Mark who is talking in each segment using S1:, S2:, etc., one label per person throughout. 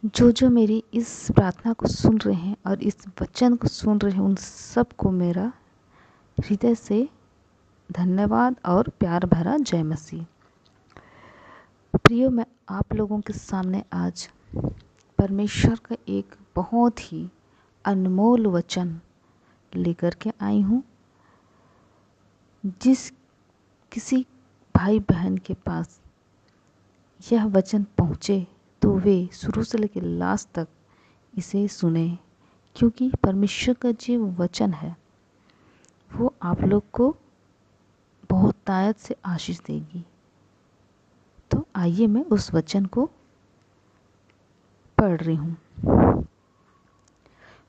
S1: जो जो मेरी इस प्रार्थना को सुन रहे हैं और इस वचन को सुन रहे हैं, उन सबको मेरा हृदय से धन्यवाद और प्यार भरा जय मसीह। प्रियो, मैं आप लोगों के सामने आज परमेश्वर का एक बहुत ही अनमोल वचन लेकर के आई हूँ। जिस किसी भाई बहन के पास यह वचन पहुँचे तो वे शुरू से लेकर लास्ट तक इसे सुने, क्योंकि परमेश्वर का जो वचन है वो आप लोग को बहुत तायत से आशीष देगी। तो आइए मैं उस वचन को पढ़ रही हूँ।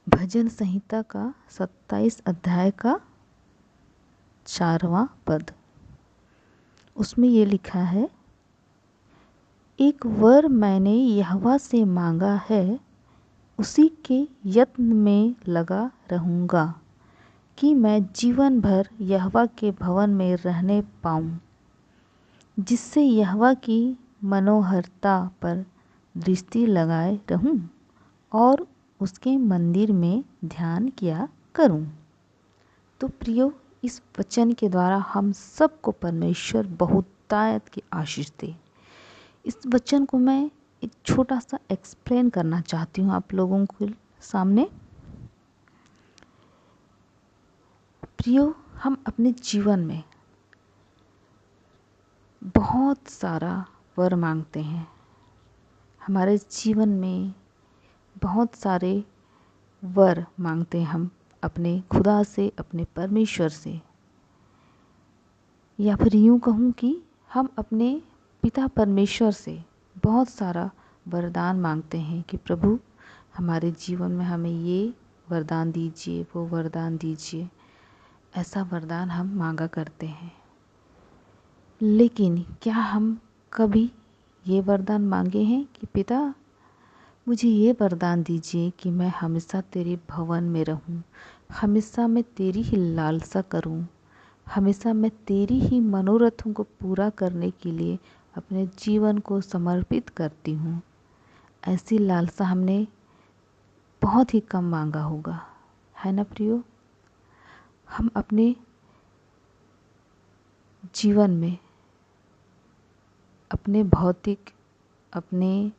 S1: भजन संहिता का 27 अध्याय का 4वां पद। उसमें ये लिखा है, एक वर मैंने यहोवा से मांगा है, उसी के यत्न में लगा रहूँगा कि मैं जीवन भर यहोवा के भवन में रहने पाऊँ, जिससे यहोवा की मनोहरता पर दृष्टि लगाए रहूं और उसके मंदिर में ध्यान किया करूं। तो प्रियो, इस वचन के द्वारा हम सबको परमेश्वर बहुतायत की आशीष दे। इस वचन को मैं एक छोटा सा एक्सप्लेन करना चाहती हूँ आप लोगों के सामने। प्रियो, हम अपने जीवन में बहुत सारा वर मांगते हैं। हमारे जीवन में बहुत सारे वर मांगते हैं हम अपने खुदा से, अपने परमेश्वर से, या फिर यूँ कहूँ कि हम अपने पिता परमेश्वर से बहुत सारा वरदान मांगते हैं कि प्रभु हमारे जीवन में हमें ये वरदान दीजिए, वो वरदान दीजिए। ऐसा वरदान हम मांगा करते हैं। लेकिन क्या हम कभी ये वरदान मांगे हैं कि पिता मुझे ये वरदान दीजिए कि मैं हमेशा तेरे भवन में रहूं, हमेशा मैं तेरी ही लालसा करूं, हमेशा मैं तेरी ही मनोरथों को पूरा करने के लिए अपने जीवन को समर्पित करती हूं। ऐसी लालसा हमने बहुत ही कम मांगा होगा, है ना प्रियो। हम अपने जीवन में अपने भौतिक, अपने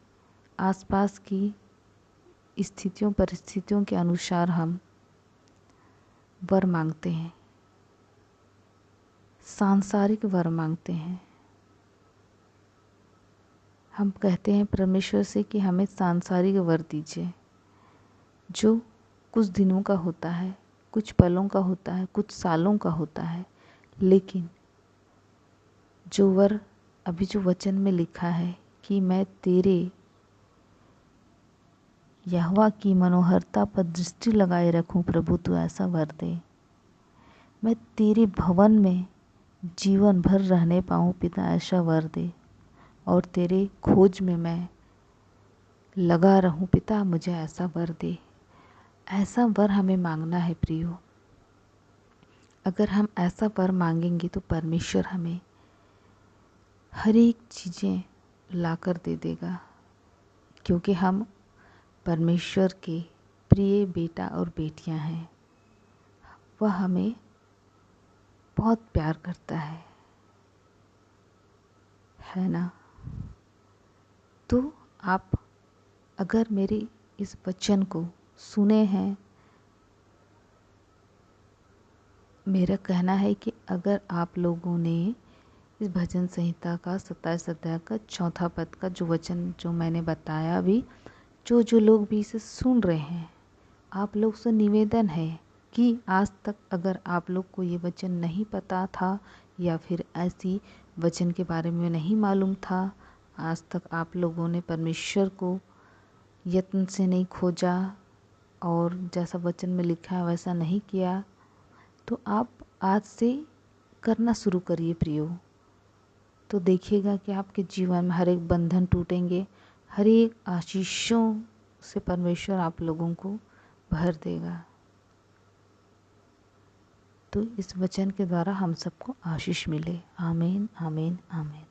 S1: आसपास की स्थितियों परिस्थितियों के अनुसार हम वर मांगते हैं, सांसारिक वर मांगते हैं। हम कहते हैं परमेश्वर से कि हमें सांसारिक वर दीजिए, जो कुछ दिनों का होता है, कुछ पलों का होता है, कुछ सालों का होता है। लेकिन जो वर अभी जो वचन में लिखा है कि मैं तेरे यहोवा की मनोहरता पर दृष्टि लगाए रखूं, प्रभु तू ऐसा वर दे। मैं तेरे भवन में जीवन भर रहने पाऊँ पिता, ऐसा वर दे। और तेरे खोज में मैं लगा रहूं पिता, मुझे ऐसा वर दे। ऐसा वर हमें मांगना है प्रियो। अगर हम ऐसा वर मांगेंगे तो परमेश्वर हमें हर एक चीज़ें लाकर दे देगा, क्योंकि हम परमेश्वर के प्रिय बेटा और बेटियां हैं। वह हमें बहुत प्यार करता है ना। तो आप अगर मेरे इस वचन को सुने हैं, मेरा कहना है कि अगर आप लोगों ने इस भजन संहिता का 27 अध्याय का 4 पद का जो वचन जो मैंने बताया अभी, जो लोग भी इसे सुन रहे हैं, आप लोग से निवेदन है कि आज तक अगर आप लोग को ये वचन नहीं पता था या फिर ऐसी वचन के बारे में नहीं मालूम था, आज तक आप लोगों ने परमेश्वर को यत्न से नहीं खोजा और जैसा वचन में लिखा है वैसा नहीं किया, तो आप आज से करना शुरू करिए प्रियो। तो देखिएगा कि आपके जीवन में हर एक बंधन टूटेंगे, हर एक आशीषों से परमेश्वर आप लोगों को भर देगा। तो इस वचन के द्वारा हम सबको आशीष मिले। आमीन, आमीन, आमीन।